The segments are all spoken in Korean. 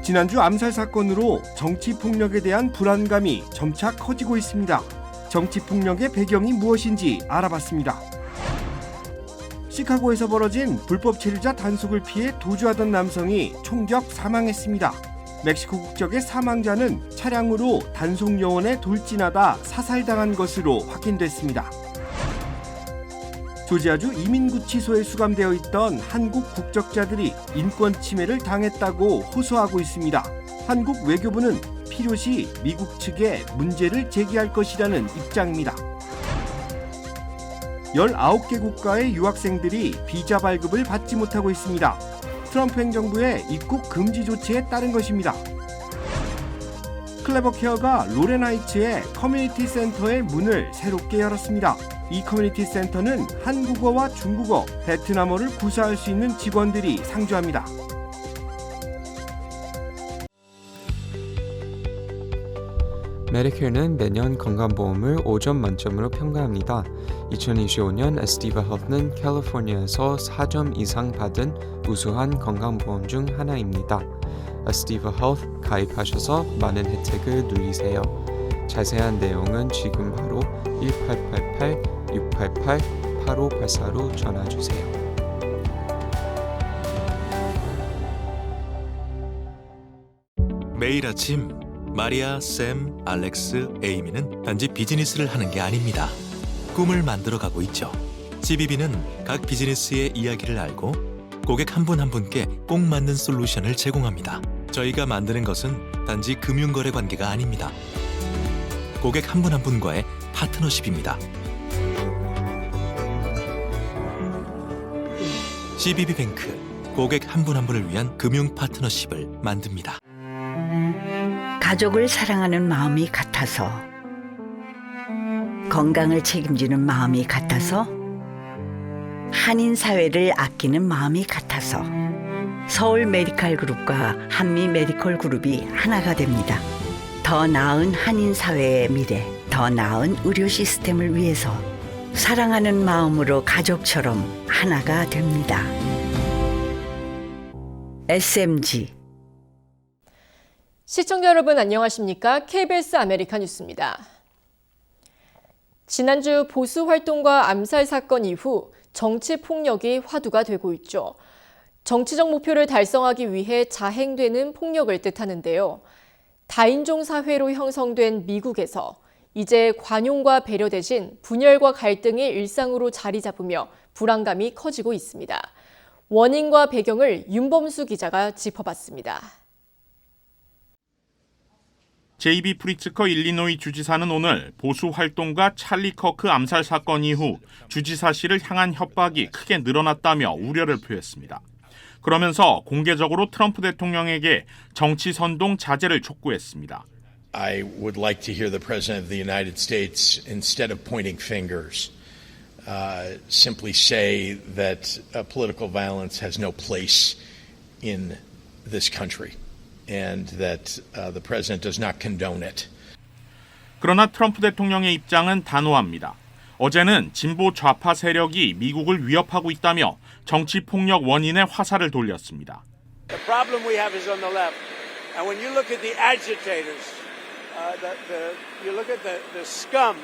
지난주 암살 사건으로 정치 폭력에 대한 불안감이 점차 커지고 있습니다. 정치 폭력의 배경이 무엇인지 알아봤습니다. 시카고에서 벌어진 불법 체류자 단속을 피해 도주하던 남성이 총격 사망했습니다. 멕시코 국적의 사망자는 차량으로 단속 요원에 돌진하다 사살당한 것으로 확인됐습니다. 조지아주 이민구치소에 수감되어 있던 한국 국적자들이 인권 침해를 당했다고 호소하고 있습니다. 한국 외교부는 필요시 미국 측에 문제를 제기할 것이라는 입장입니다. 19개 국가의 유학생들이 비자 발급을 받지 못하고 있습니다. 트럼프 행정부의 입국 금지 조치에 따른 것입니다. 클레버케어가 로렌하이츠의 커뮤니티 센터의 문을 새롭게 열었습니다. 이 커뮤니티 센터는 한국어와 중국어, 베트남어를 구사할 수 있는 직원들이 상주합니다. 메디케어는 매년 건강보험을 5점 만점으로 평가합니다. 2025년 에스티바 헬스는 캘리포니아에서 4점 이상 받은 우수한 건강보험 중 하나입니다. 에스티바 헬스 가입하셔서 많은 혜택을 누리세요. 자세한 내용은 지금 바로 1888-688-8584로 전화주세요. 매일 아침 마리아, 샘, 알렉스, 에이미는 단지 비즈니스를 하는 게 아닙니다. 꿈을 만들어가고 있죠. CBB는 각 비즈니스의 이야기를 알고 고객 한 분 한 분께 꼭 맞는 솔루션을 제공합니다. 저희가 만드는 것은 단지 금융거래 관계가 아닙니다. 고객 한 분 한 분과의 파트너십입니다. CBB뱅크, 고객 한 분 한 분을 위한 금융 파트너십을 만듭니다. 가족을 사랑하는 마음이 같아서, 건강을 책임지는 마음이 같아서, 한인 사회를 아끼는 마음이 같아서 서울 메디칼 그룹과 한미 메디컬 그룹이 하나가 됩니다. 더 나은 한인 사회의 미래, 더 나은 의료 시스템을 위해서 사랑하는 마음으로 가족처럼 하나가 됩니다. SMG. 시청자 여러분 안녕하십니까? KBS 아메리카 뉴스입니다. 지난주 보수 활동과 암살 사건 이후 정치 폭력이 화두가 되고 있죠. 정치적 목표를 달성하기 위해 자행되는 폭력을 뜻하는데요. 다인종 사회로 형성된 미국에서 이제 관용과 배려 대신 분열과 갈등이 일상으로 자리 잡으며 불안감이 커지고 있습니다. 원인과 배경을 윤범수 기자가 짚어봤습니다. 제이비 프리츠커 일리노이 주지사는 오늘 보수 활동가 찰리 커크 암살 사건 이후 주지사실을 향한 협박이 크게 늘어났다며 우려를 표했습니다. 그러면서 공개적으로 트럼프 대통령에게 정치 선동 자제를 촉구했습니다. I would like to hear the President of the United States, instead of pointing fingers, simply say that political violence has no place in this country. And that the president does not condone it. 그러나 트럼프 대통령의 입장은 단호합니다. 어제는 진보 좌파 세력이 미국을 위협하고 있다며 정치 폭력 원인의 화살을 돌렸습니다. The problem we have is on the left. And when you look at the agitators, you look at the scum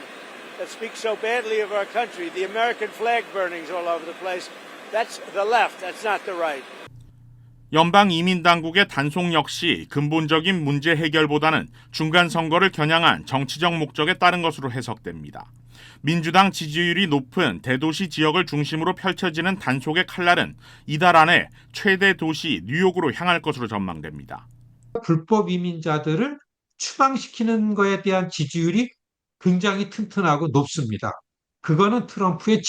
that speaks so badly of our country, the American flag burnings all over the place, that's the left, that's not the right. 연방 이민 당국의 단속 역시 근본적인 문제 해결보다는 중간 선거를 겨냥한 정치적 목적에 따른 것으로 해석됩니다. 민주당 지지율이 높은 대도시 지역을 중심으로 펼쳐지는 단속의 칼날은 이달 안에 최대 도시 뉴욕으로 향할 것으로 전망됩니다. 불법 이민자들을 추방시키는 것에 대한 지지율이 굉장히 튼튼하고 높습니다. 그거는 트럼프의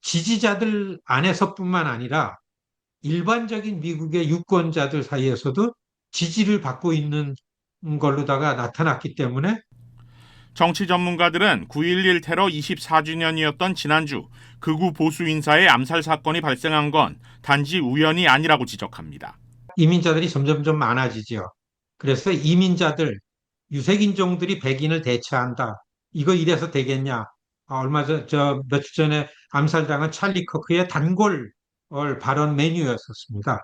지지자들 안에서뿐만 아니라 일반적인 미국의 유권자들 사이에서도 지지를 받고 있는 걸로다가 나타났기 때문에 정치 전문가들은 9.11 테러 24주년이었던 지난주 극우 보수 인사의 암살 사건이 발생한 건 단지 우연이 아니라고 지적합니다. 이민자들이 점점점 많아지죠. 그래서 이민자들, 유색인종들이 백인을 대체한다. 이거 이래서 되겠냐. 며칠 전에 암살당한 찰리 커크의 단골 발언 메뉴였었습니다.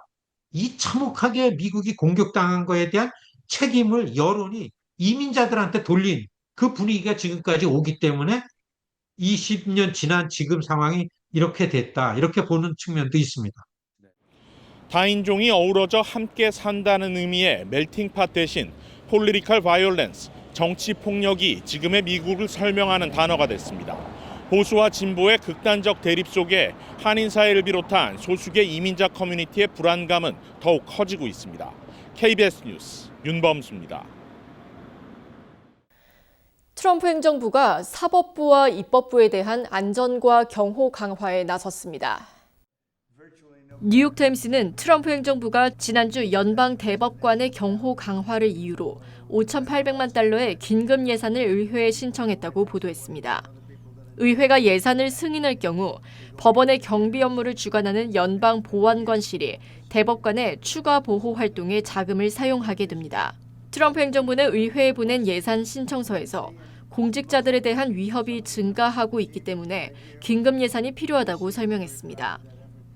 이 참혹하게 미국이 공격당한 거에 대한 책임을 여론이 이민자들한테 돌린 그 분위기가 지금까지 오기 때문에 20년 지난 지금 상황이 이렇게 됐다. 이렇게 보는 측면도 있습니다. 다인종이 어우러져 함께 산다는 의미의 멜팅팟 대신 폴리티컬 바이올렌스, 정치 폭력이 지금의 미국을 설명하는 단어가 됐습니다. 보수와 진보의 극단적 대립 속에 한인 사회를 비롯한 소수의 이민자 커뮤니티의 불안감은 더욱 커지고 있습니다. KBS 뉴스 윤범수입니다. 트럼프 행정부가 사법부와 입법부에 대한 안전과 경호 강화에 나섰습니다. 뉴욕타임스는 트럼프 행정부가 지난주 연방 대법관의 경호 강화를 이유로 5,800만 달러의 긴급 예산을 의회에 신청했다고 보도했습니다. 의회가 예산을 승인할 경우 법원의 경비 업무를 주관하는 연방 보안관실이 대법관의 추가 보호 활동에 자금을 사용하게 됩니다. 트럼프 행정부는 의회에 보낸 예산 신청서에서 공직자들에 대한 위협이 증가하고 있기 때문에 긴급 예산이 필요하다고 설명했습니다.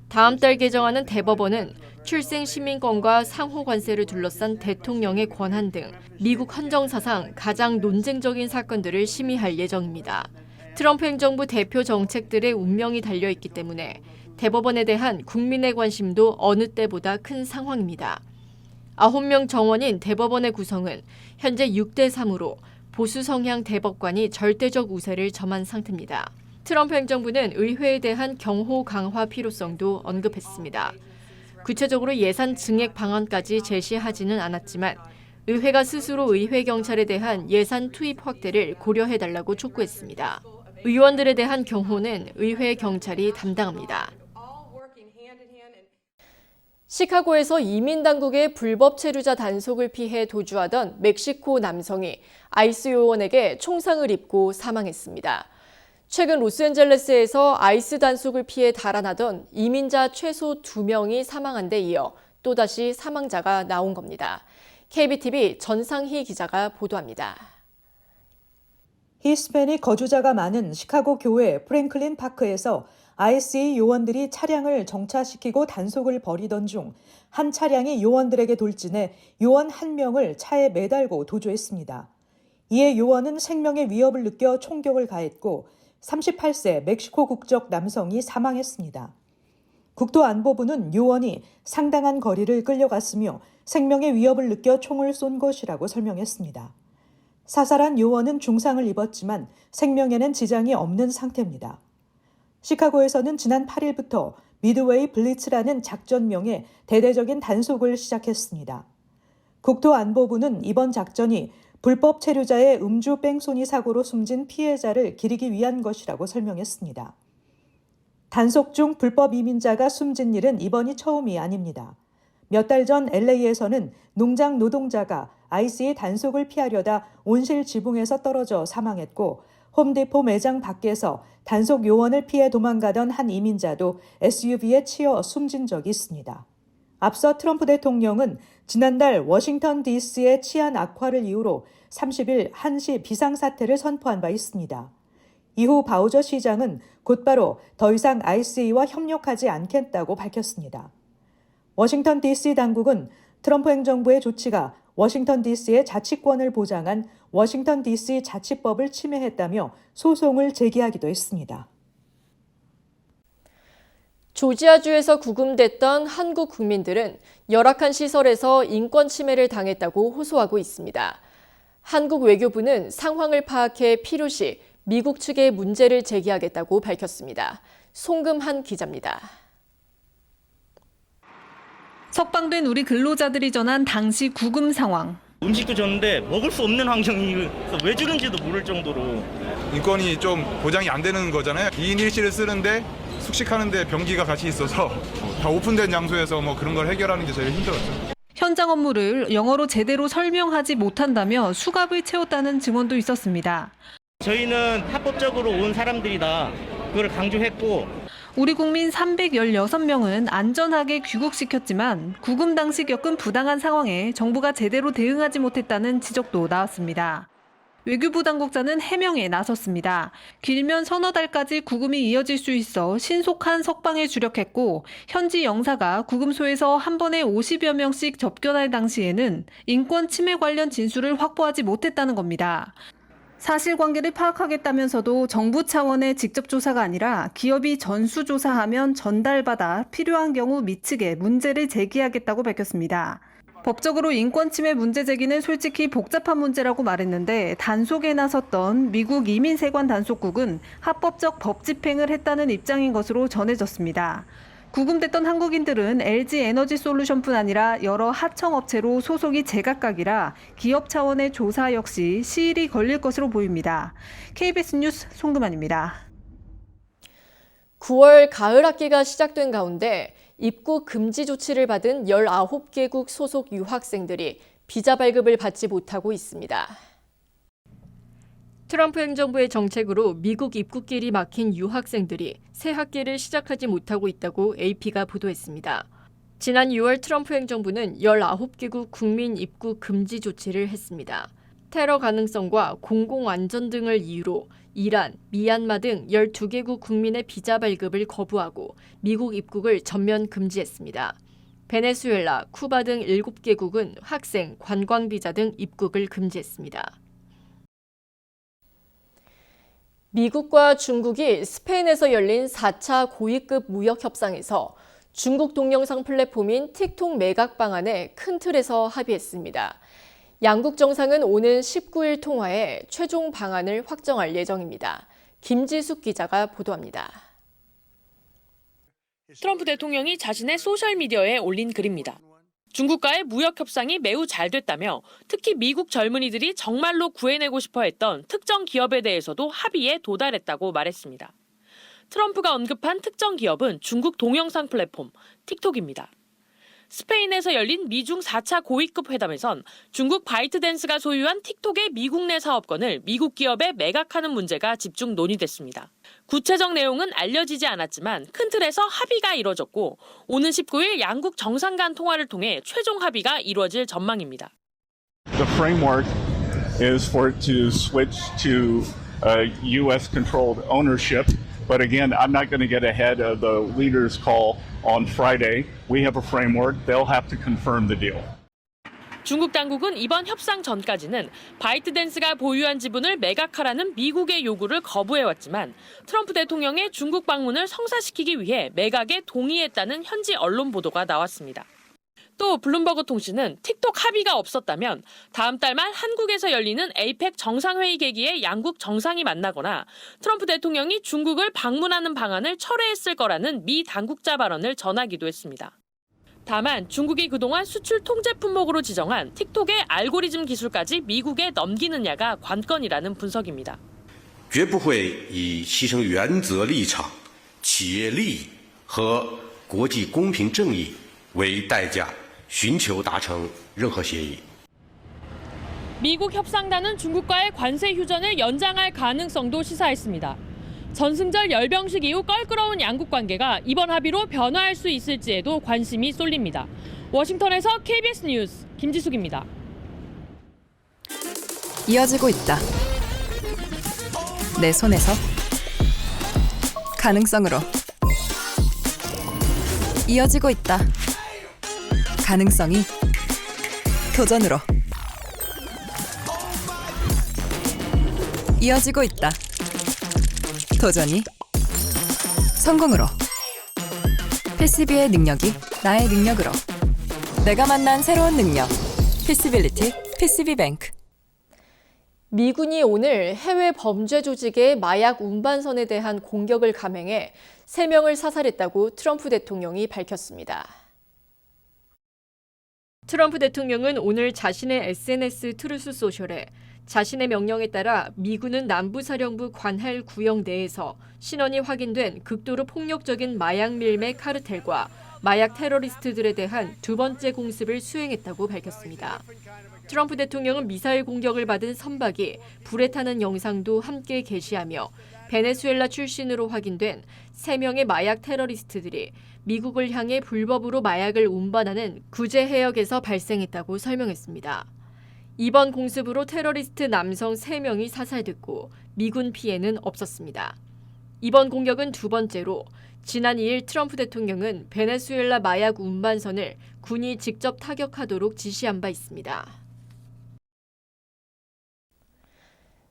다음 달 개정하는 대법원은 출생 시민권과 상호 관세를 둘러싼 대통령의 권한 등 미국 헌정사상 가장 논쟁적인 사건들을 심의할 예정입니다. 트럼프 행정부 대표 정책들의 운명이 달려있기 때문에 대법원에 대한 국민의 관심도 어느 때보다 큰 상황입니다. 9명 정원인 대법원의 구성은 현재 6대3으로 보수 성향 대법관이 절대적 우세를 점한 상태입니다. 트럼프 행정부는 의회에 대한 경호 강화 필요성도 언급했습니다. 구체적으로 예산 증액 방안까지 제시하지는 않았지만 의회가 스스로 의회 경찰에 대한 예산 투입 확대를 고려해달라고 촉구했습니다. 의원들에 대한 경호는 의회 경찰이 담당합니다. 시카고에서 이민 당국의 불법 체류자 단속을 피해 도주하던 멕시코 남성이 아이스 요원에게 총상을 입고 사망했습니다. 최근 로스앤젤레스에서 아이스 단속을 피해 달아나던 이민자 최소 2명이 사망한 데 이어 또다시 사망자가 나온 겁니다. KBTV 전상희 기자가 보도합니다. 히스패닉 거주자가 많은 시카고 교회 프랭클린 파크에서 ICE 요원들이 차량을 정차시키고 단속을 벌이던 중 한 차량이 요원들에게 돌진해 요원 1명을 차에 매달고 도주했습니다. 이에 요원은 생명의 위협을 느껴 총격을 가했고 38세 멕시코 국적 남성이 사망했습니다. 국토안보부는 요원이 상당한 거리를 끌려갔으며 생명의 위협을 느껴 총을 쏜 것이라고 설명했습니다. 사살한 요원은 중상을 입었지만 생명에는 지장이 없는 상태입니다. 시카고에서는 지난 8일부터 미드웨이 블리츠라는 작전명의 대대적인 단속을 시작했습니다. 국토안보부는 이번 작전이 불법 체류자의 음주 뺑소니 사고로 숨진 피해자를 기리기 위한 것이라고 설명했습니다. 단속 중 불법 이민자가 숨진 일은 이번이 처음이 아닙니다. 몇 달 전 LA에서는 농장 노동자가 ICE 단속을 피하려다 온실 지붕에서 떨어져 사망했고 홈디포 매장 밖에서 단속 요원을 피해 도망가던 한 이민자도 SUV에 치여 숨진 적이 있습니다. 앞서 트럼프 대통령은 지난달 워싱턴 DC의 치안 악화를 이유로 30일 한시 비상사태를 선포한 바 있습니다. 이후 바우저 시장은 곧바로 더 이상 ICE와 협력하지 않겠다고 밝혔습니다. 워싱턴 DC 당국은 트럼프 행정부의 조치가 워싱턴 DC의 자치권을 보장한 워싱턴 DC 자치법을 침해했다며 소송을 제기하기도 했습니다. 조지아주에서 구금됐던 한국 국민들은 열악한 시설에서 인권 침해를 당했다고 호소하고 있습니다. 한국 외교부는 상황을 파악해 필요시 미국 측에 문제를 제기하겠다고 밝혔습니다. 송금한 기자입니다. 석방된 우리 근로자들이 전한 당시 구금 상황. 음식도 줬는데 먹을 수 없는 환경이어서 왜 주는지도 모를 정도로. 인권이 좀 보장이 안 되는 거잖아요. 2인 1실을 쓰는데 숙식하는데 변기가 같이 있어서 다 오픈된 장소에서 그런 걸 해결하는 게 제일 힘들었죠. 현장 업무를 영어로 제대로 설명하지 못한다며 수갑을 채웠다는 증언도 있었습니다. 저희는 합법적으로 온 사람들이다. 그걸 강조했고. 우리 국민 316명은 안전하게 귀국시켰지만 구금 당시 겪은 부당한 상황에 정부가 제대로 대응하지 못했다는 지적도 나왔습니다. 외교부 당국자는 해명에 나섰습니다. 길면 서너 달까지 구금이 이어질 수 있어 신속한 석방에 주력했고 현지 영사가 구금소에서 한 번에 50여 명씩 접견할 당시에는 인권 침해 관련 진술을 확보하지 못했다는 겁니다. 사실관계를 파악하겠다면서도 정부 차원의 직접 조사가 아니라 기업이 전수조사하면 전달받아 필요한 경우 미측에 문제를 제기하겠다고 밝혔습니다. 법적으로 인권 침해 문제 제기는 솔직히 복잡한 문제라고 말했는데 단속에 나섰던 미국 이민세관 단속국은 합법적 법 집행을 했다는 입장인 것으로 전해졌습니다. 구금됐던 한국인들은 LG 에너지 솔루션뿐 아니라 여러 하청업체로 소속이 제각각이라 기업 차원의 조사 역시 시일이 걸릴 것으로 보입니다. KBS 뉴스 송금환입니다. 9월 가을 학기가 시작된 가운데 입국 금지 조치를 받은 19개국 소속 유학생들이 비자 발급을 받지 못하고 있습니다. 트럼프 행정부의 정책으로 미국 입국길이 막힌 유학생들이 새 학기를 시작하지 못하고 있다고 AP가 보도했습니다. 지난 6월 트럼프 행정부는 19개국 국민 입국 금지 조치를 했습니다. 테러 가능성과 공공안전 등을 이유로 이란, 미얀마 등 12개국 국민의 비자 발급을 거부하고 미국 입국을 전면 금지했습니다. 베네수엘라, 쿠바 등 7개국은 학생, 관광 비자 등 입국을 금지했습니다. 미국과 중국이 스페인에서 열린 4차 고위급 무역 협상에서 중국 동영상 플랫폼인 틱톡 매각 방안에 큰 틀에서 합의했습니다. 양국 정상은 오는 19일 통화에 최종 방안을 확정할 예정입니다. 김지숙 기자가 보도합니다. 트럼프 대통령이 자신의 소셜미디어에 올린 글입니다. 중국과의 무역 협상이 매우 잘 됐다며 특히 미국 젊은이들이 정말로 구해내고 싶어 했던 특정 기업에 대해서도 합의에 도달했다고 말했습니다. 트럼프가 언급한 특정 기업은 중국 동영상 플랫폼 틱톡입니다. 스페인에서 열린 미중 4차 고위급 회담에선 중국 바이트댄스가 소유한 틱톡의 미국 내 사업권을 미국 기업에 매각하는 문제가 집중 논의됐습니다. 구체적 내용은 알려지지 않았지만 큰 틀에서 합의가 이뤄졌고 오는 19일 양국 정상 간 통화를 통해 최종 합의가 이루어질 전망입니다. The framework is for it to switch to U.S.-controlled ownership. But again, I'm not going to get ahead of the leaders' call on Friday. We have a framework. They'll have to confirm the deal. 중국 당국은 이번 협상 전까지는 바이트댄스가 보유한 지분을 매각하라는 미국의 요구를 거부해왔지만 트럼프 대통령의 중국 방문을 성사시키기 위해 매각에 동의했다는 현지 언론 보도가 나왔습니다. 또 블룸버그 통신은 틱톡 합의가 없었다면 다음 달 말 한국에서 열리는 APEC 정상회의 계기에 양국 정상이 만나거나 트럼프 대통령이 중국을 방문하는 방안을 철회했을 거라는 미 당국자 발언을 전하기도 했습니다. 다만 중국이 그동안 수출 통제 품목으로 지정한 틱톡의 알고리즘 기술까지 미국에 넘기느냐가 관건이라는 분석입니다. 绝不会以牺牲原则立场、企业利益和国际公平正义为代价寻求达成任何协议. 미국 협상단은 중국과의 관세 휴전을 연장할 가능성도 시사했습니다. 전승절 열병식 이후 껄끄러운 양국 관계가 이번 합의로 변화할 수 있을지에도 관심이 쏠립니다. 워싱턴에서 KBS 뉴스 김지숙입니다. 이어지고 있다. 내 손에서 가능성으로 이어지고 있다. 가능성이 도전으로 이어지고 있다. 도전이 성공으로. 패시비의 능력이 나의 능력으로. 내가 만난 새로운 능력. 패시빌리티 패시비뱅크. 미군이 오늘 해외 범죄 조직의 마약 운반선에 대한 공격을 감행해 3명을 사살했다고 트럼프 대통령이 밝혔습니다. 트럼프 대통령은 오늘 자신의 SNS 트루스 소셜에 자신의 명령에 따라 미군은 남부사령부 관할 구역 내에서 신원이 확인된 극도로 폭력적인 마약 밀매 카르텔과 마약 테러리스트들에 대한 두 번째 공습을 수행했다고 밝혔습니다. 트럼프 대통령은 미사일 공격을 받은 선박이 불에 타는 영상도 함께 게시하며 베네수엘라 출신으로 확인된 3명의 마약 테러리스트들이 미국을 향해 불법으로 마약을 운반하는 구제 해역에서 발생했다고 설명했습니다. 이번 공습으로 테러리스트 남성 3명이 사살됐고 미군 피해는 없었습니다. 이번 공격은 두 번째로 지난 2일 트럼프 대통령은 베네수엘라 마약 운반선을 군이 직접 타격하도록 지시한 바 있습니다.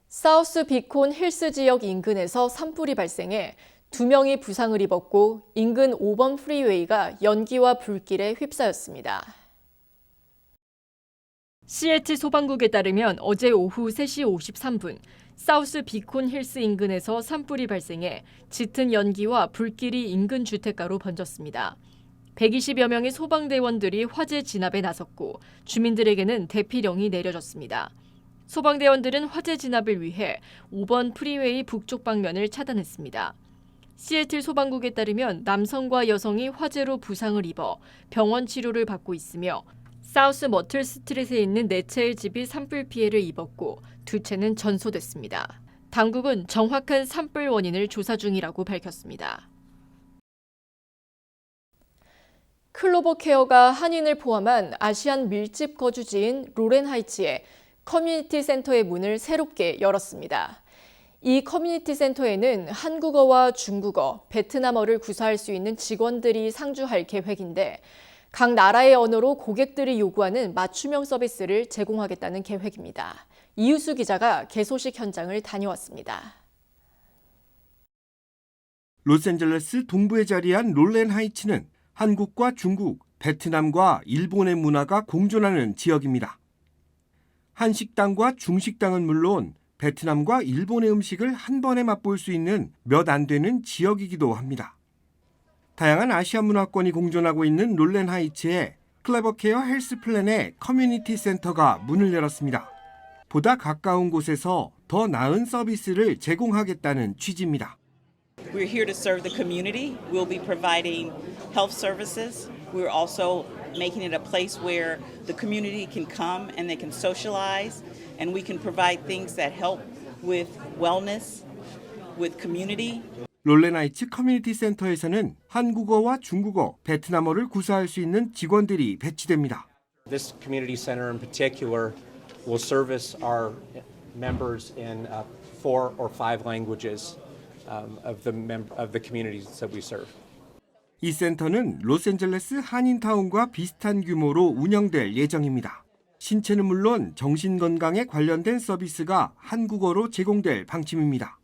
사우스 비콘 힐스 지역 인근에서 산불이 발생해 2명이 부상을 입었고 인근 5번 프리웨이가 연기와 불길에 휩싸였습니다. 시애틀 소방국에 따르면 어제 오후 3시 53분 사우스 비콘 힐스 인근에서 산불이 발생해 짙은 연기와 불길이 인근 주택가로 번졌습니다. 120여 명의 소방대원들이 화재 진압에 나섰고 주민들에게는 대피령이 내려졌습니다. 소방대원들은 화재 진압을 위해 5번 프리웨이 북쪽 방면을 차단했습니다. 시애틀 소방국에 따르면 남성과 여성이 화재로 부상을 입어 병원 치료를 받고 있으며 사우스 머틀 스트릿에 있는 4채의 집이 산불 피해를 입었고 2채는 전소됐습니다. 당국은 정확한 산불 원인을 조사 중이라고 밝혔습니다. 클로버 케어가 한인을 포함한 아시안 밀집 거주지인 로렌하이츠에 커뮤니티 센터의 문을 새롭게 열었습니다. 이 커뮤니티 센터에는 한국어와 중국어, 베트남어를 구사할 수 있는 직원들이 상주할 계획인데 각 나라의 언어로 고객들이 요구하는 맞춤형 서비스를 제공하겠다는 계획입니다. 이유수 기자가 개소식 현장을 다녀왔습니다. 로스앤젤레스 동부에 자리한 롤렌하이츠는 한국과 중국, 베트남과 일본의 문화가 공존하는 지역입니다. 한식당과 중식당은 물론 베트남과 일본의 음식을 한 번에 맛볼 수 있는 몇 안 되는 지역이기도 합니다. 다양한 아시아 문화권이 공존하고 있는 롤렌하이츠에 클레버케어 헬스 플랜의 커뮤니티 센터가 문을 열었습니다. 보다 가까운 곳에서 더 나은 서비스를 제공하겠다는 취지입니다. We're here to serve the community. We'll be providing health services. We're also making it a place where the community can come and they can socialize, and we can provide things that help with wellness, with community. 롤렌하이츠 커뮤니티 센터에서는 한국어와 중국어, 베트남어를 구사할 수 있는 직원들이 배치됩니다. This community center in particular will service our members in 4 or 5 languages of the communities that we serve. 이 센터는 로스앤젤레스 한인타운과 비슷한 규모로 운영될 예정입니다. 신체는 물론 정신건강에 관련된 서비스가 한국어로 제공될 방침입니다.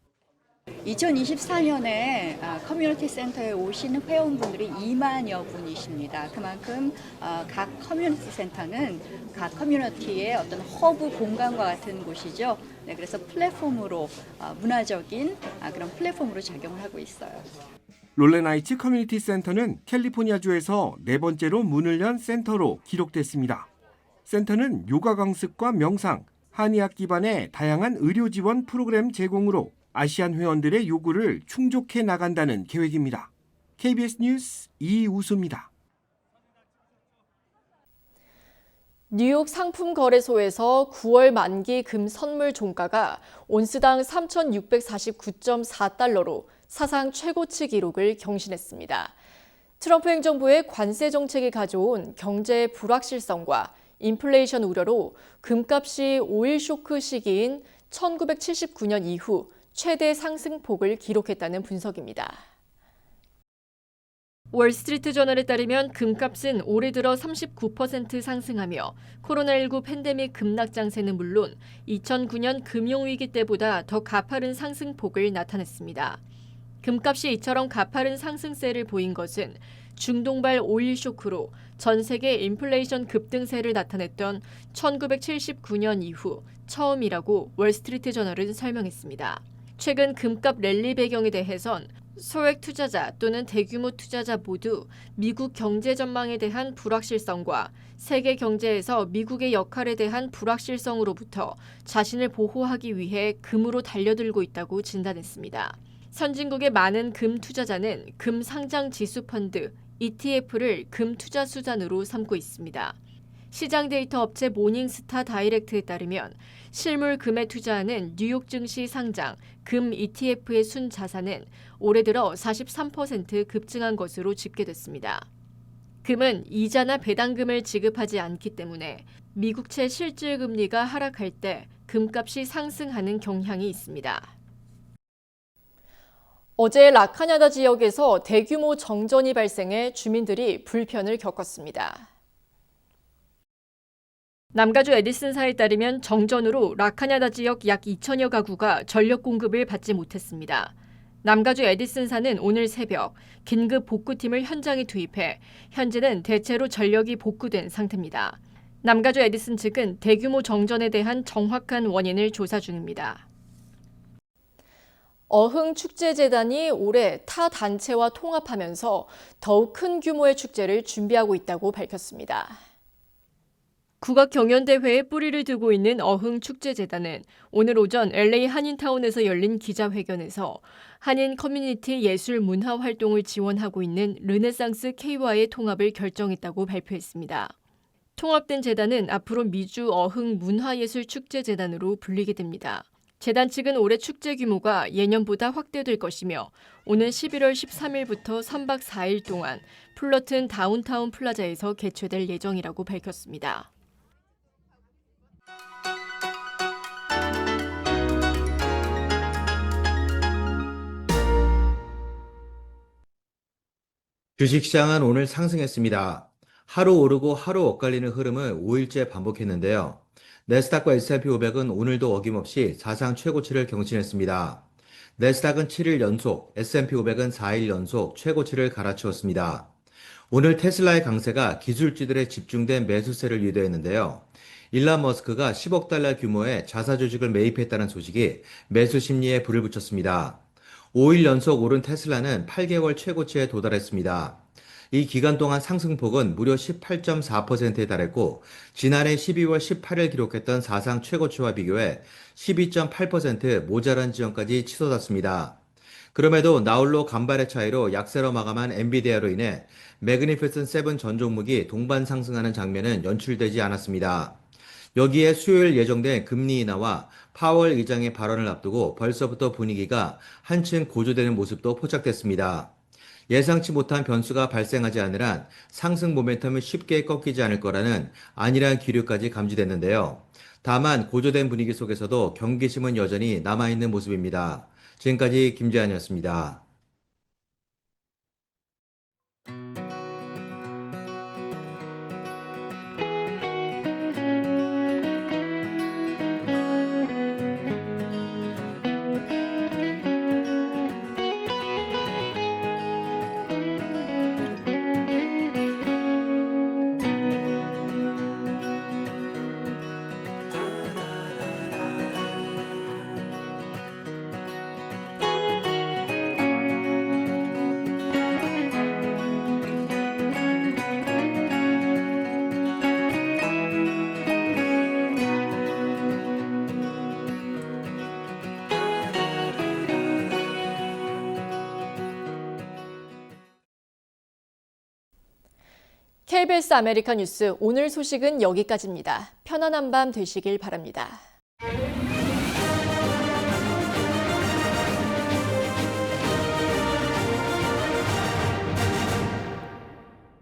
2024년에 커뮤니티 센터에 오시는 회원분들이 2만여 분이십니다. 그만큼 각 커뮤니티 센터는 각 커뮤니티의 어떤 허브 공간과 같은 곳이죠. 네, 그래서 플랫폼으로 문화적인 그런 플랫폼으로 작용을 하고 있어요. 롤렌하이츠 커뮤니티 센터는 캘리포니아주에서 4번째로 문을 연 센터로 기록됐습니다. 센터는 요가 강습과 명상, 한의학 기반의 다양한 의료 지원 프로그램 제공으로 아시안 회원들의 요구를 충족해 나간다는 계획입니다. KBS 뉴스 이우수입니다. 뉴욕 상품거래소에서 9월 만기 금 선물 종가가 온스당 3,649.4달러로 사상 최고치 기록을 경신했습니다. 트럼프 행정부의 관세 정책이 가져온 경제의 불확실성과 인플레이션 우려로 금값이 오일 쇼크 시기인 1979년 이후 최대 상승폭을 기록했다는 분석입니다. 월스트리트 저널에 따르면 금값은 올해 들어 39% 상승하며 코로나19 팬데믹 급락 장세는 물론 2009년 금융위기 때보다 더 가파른 상승폭을 나타냈습니다. 금값이 이처럼 가파른 상승세를 보인 것은 중동발 오일 쇼크로 전 세계 인플레이션 급등세를 나타냈던 1979년 이후 처음이라고 월스트리트 저널은 설명했습니다. 최근 금값 랠리 배경에 대해선 소액 투자자 또는 대규모 투자자 모두 미국 경제 전망에 대한 불확실성과 세계 경제에서 미국의 역할에 대한 불확실성으로부터 자신을 보호하기 위해 금으로 달려들고 있다고 진단했습니다. 선진국의 많은 금 투자자는 금 상장 지수 펀드 ETF를 금 투자 수단으로 삼고 있습니다. 시장 데이터 업체 모닝스타 다이렉트에 따르면 실물 금에 투자하는 뉴욕 증시 상장 금 ETF의 순 자산은 올해 들어 43% 급증한 것으로 집계됐습니다. 금은 이자나 배당금을 지급하지 않기 때문에 미국채 실질금리가 하락할 때 금값이 상승하는 경향이 있습니다. 어제 라카냐다 지역에서 대규모 정전이 발생해 주민들이 불편을 겪었습니다. 남가주 에디슨사에 따르면 정전으로 라카냐다 지역 약 2천여 가구가 전력 공급을 받지 못했습니다. 남가주 에디슨사는 오늘 새벽 긴급 복구팀을 현장에 투입해 현재는 대체로 전력이 복구된 상태입니다. 남가주 에디슨 측은 대규모 정전에 대한 정확한 원인을 조사 중입니다. 어흥축제재단이 올해 타 단체와 통합하면서 더욱 큰 규모의 축제를 준비하고 있다고 밝혔습니다. 국악경연대회에 뿌리를 두고 있는 어흥축제재단은 오늘 오전 LA 한인타운에서 열린 기자회견에서 한인 커뮤니티 예술 문화 활동을 지원하고 있는 르네상스 K와의 통합을 결정했다고 발표했습니다. 통합된 재단은 앞으로 미주 어흥 문화예술축제재단으로 불리게 됩니다. 재단 측은 올해 축제 규모가 예년보다 확대될 것이며 오는 11월 13일부터 3박 4일 동안 풀러튼 다운타운 플라자에서 개최될 예정이라고 밝혔습니다. 주식시장은 오늘 상승했습니다. 하루 오르고 하루 엇갈리는 흐름을 5일째 반복했는데요. 내스닥과 S&P 500은 오늘도 어김없이 사상 최고치를 경신했습니다. 내스닥은 7일 연속, S&P 500은 4일 연속 최고치를 갈아치웠습니다. 오늘 테슬라의 강세가 기술주들의 집중된 매수세를 유도했는데요. 일론 머스크가 10억 달러 규모의 자사주식을 매입했다는 소식이 매수 심리에 불을 붙였습니다. 5일 연속 오른 테슬라는 8개월 최고치에 도달했습니다. 이 기간 동안 상승폭은 무려 18.4%에 달했고 지난해 12월 18일 기록했던 사상 최고치와 비교해 12.8% 모자란 지점까지 치솟았습니다. 그럼에도 나홀로 간발의 차이로 약세로 마감한 엔비디아로 인해 매그니피센트 7 전 종목이 동반 상승하는 장면은 연출되지 않았습니다. 여기에 수요일 예정된 금리 인하와 파월 의장의 발언을 앞두고 벌써부터 분위기가 한층 고조되는 모습도 포착됐습니다. 예상치 못한 변수가 발생하지 않을 한 상승 모멘텀이 쉽게 꺾이지 않을 거라는 안일한 기류까지 감지됐는데요. 다만 고조된 분위기 속에서도 경계심은 여전히 남아있는 모습입니다. 지금까지 김재한이었습니다. KBS 아메리카 뉴스 오늘 소식은 여기까지입니다. 편안한 밤 되시길 바랍니다.